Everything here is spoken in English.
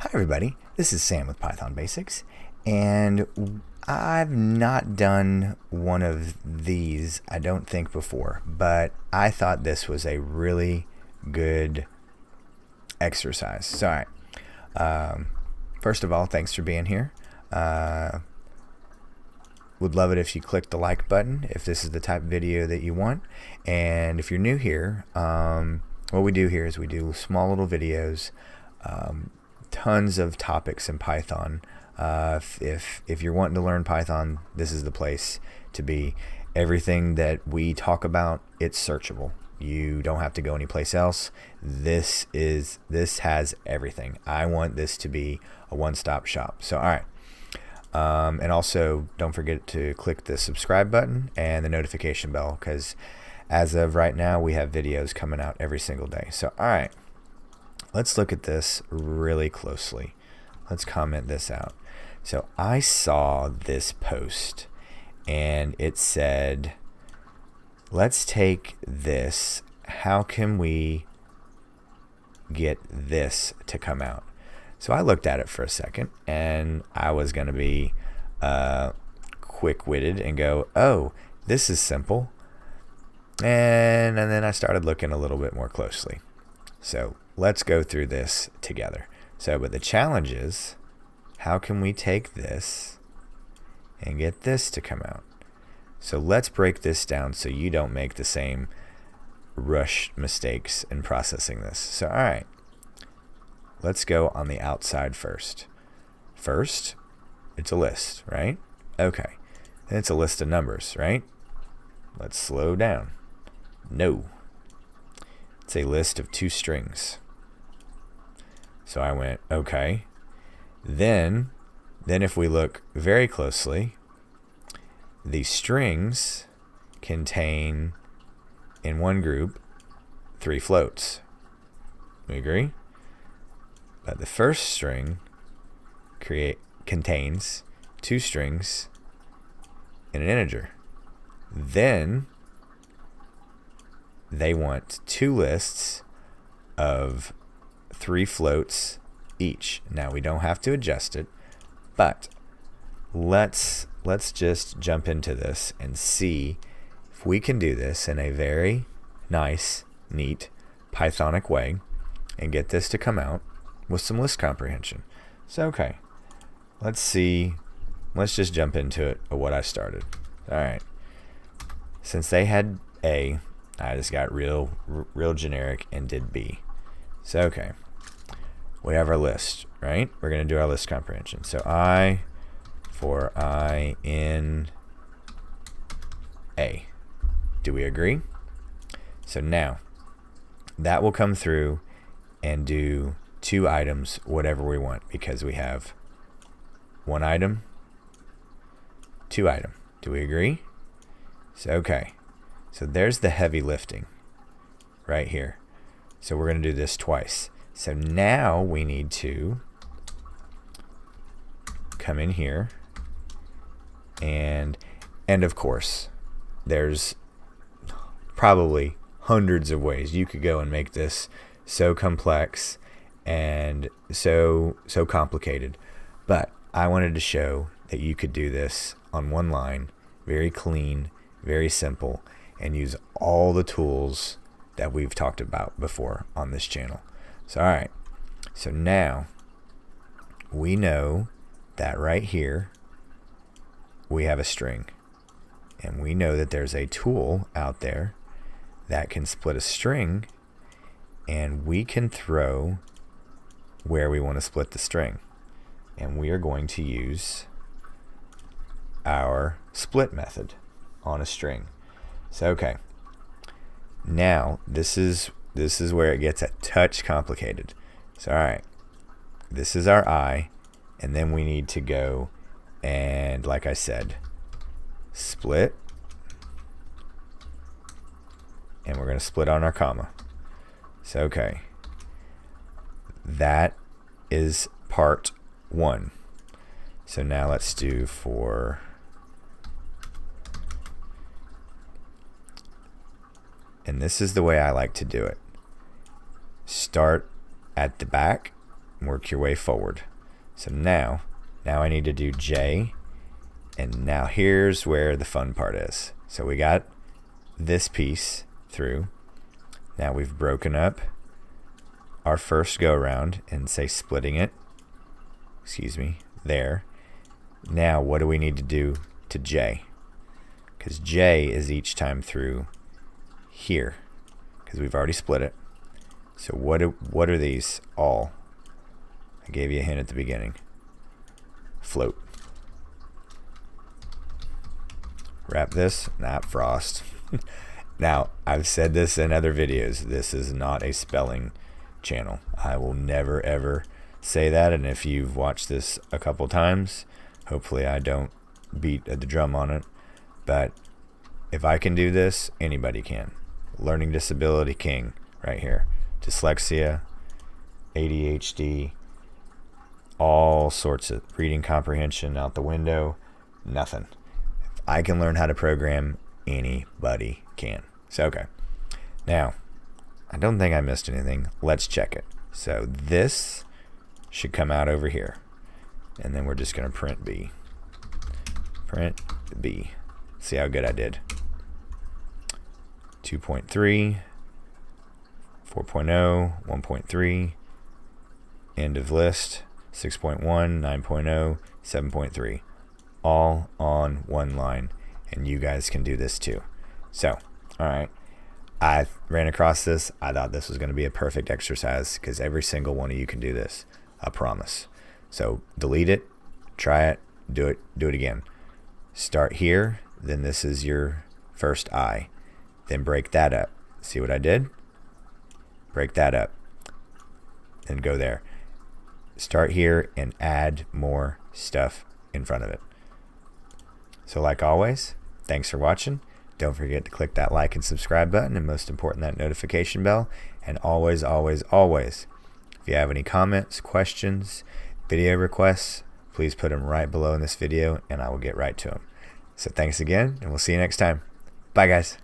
Hi everybody, this is Sam with Python Basics, and I've not done one of these, I don't think, before, but I thought this was a really good exercise. So, alright, first of all, thanks for being here. Would love it if you click the like button if this is the type of video that you want. And if you're new here, what we do here is we do small little videos, tons of topics in Python. If you're wanting to learn Python, this is the place to be. Everything that we talk about, it's searchable. You don't have to go anyplace else. This has everything. I want this to be a one-stop shop. So, all right. And also, don't forget to click the subscribe button and the notification bell, because as of right now, we have videos coming out every single day. So, all right, let's look at this really closely. Let's comment this out. So I saw this post, and it said, let's take this. How can we get this to come out? So I looked at it for a second, and I was going to be quick-witted and go, oh, this is simple. And then I started looking a little bit more closely. So let's go through this together. So, but the challenge is, how can we take this and get this to come out? So let's break this down so you don't make the same rush mistakes in processing this. So, all right. Let's go on the outside first. First, it's a list, right? Okay. Then it's a list of numbers, right? Let's slow down. No. It's a list of 2 strings. So I went, okay. Then if we look very closely, the strings contain, in one group, 3 floats. We agree? But the first string contains 2 strings and an integer. Then they want 2 lists of 3 floats each. Now we don't have to adjust it, but let's just jump into this and see if we can do this in a very nice, neat, Pythonic way and get this to come out with some list comprehension. So, okay, let's see. Let's just jump into it of what I started. All right. Since they had A, I just got real generic and did B. So, okay, we have our list, right? We're going to do our list comprehension. So I for I in A. Do we agree? So now that will come through and do 2 items, whatever we want, because we have 1 item, 2 item. Do we agree? So, okay. So there's the heavy lifting right here. So we're going to do this twice. So now we need to come in here and of course, there's probably hundreds of ways you could go and make this so complex and so complicated, but I wanted to show that you could do this on one line, very clean, very simple, and use all the tools that we've talked about before on this channel. So all right, so now we know that right here we have a string, and we know that there's a tool out there that can split a string, and we can throw where we want to split the string, and we are going to use our split method on a string. So okay, now this is where it gets a touch complicated. So all right, this is our I, and then we need to go and, like I said, split, and we're going to split on our comma. So okay, that is part 1. So now let's do for, and this is the way I like to do it. Start at the back work your way forward. So now I need to do J, and now here's where the fun part is. So we got this piece through. Now we've broken up our first go around and say splitting it, there. Now what do we need to do to J? Because J is each time through here, because we've already split it. So what are these all? I gave you a hint at the beginning. Float. Wrap this, not frost. Now, I've said this in other videos. This is not a spelling channel. I will never ever say that, and if you've watched this a couple times, hopefully I don't beat the drum on it. But if I can do this, anybody can. Learning disability king right here. Dyslexia, ADHD, all sorts of reading comprehension out the window, nothing. If I can learn how to program, anybody can. So, okay. Now, I don't think I missed anything. Let's check it. So this should come out over here. And then we're just going to print B. Print B. See how good I did. 2.3, 4.0, 1.3, end of list, 6.1, 9.0, 7.3. All on one line. And you guys can do this too. So, alright. I ran across this. I thought this was going to be a perfect exercise because every single one of you can do this. I promise. So delete it, try it, do it again. Start here, then this is your first I. Then break that up. See what I did? Break that up. Then go there. Start here and add more stuff in front of it. So like always, thanks for watching. Don't forget to click that like and subscribe button, and most important, that notification bell. And always, always, always, if you have any comments, questions, video requests, please put them right below in this video and I will get right to them. So thanks again, and we'll see you next time. Bye, guys.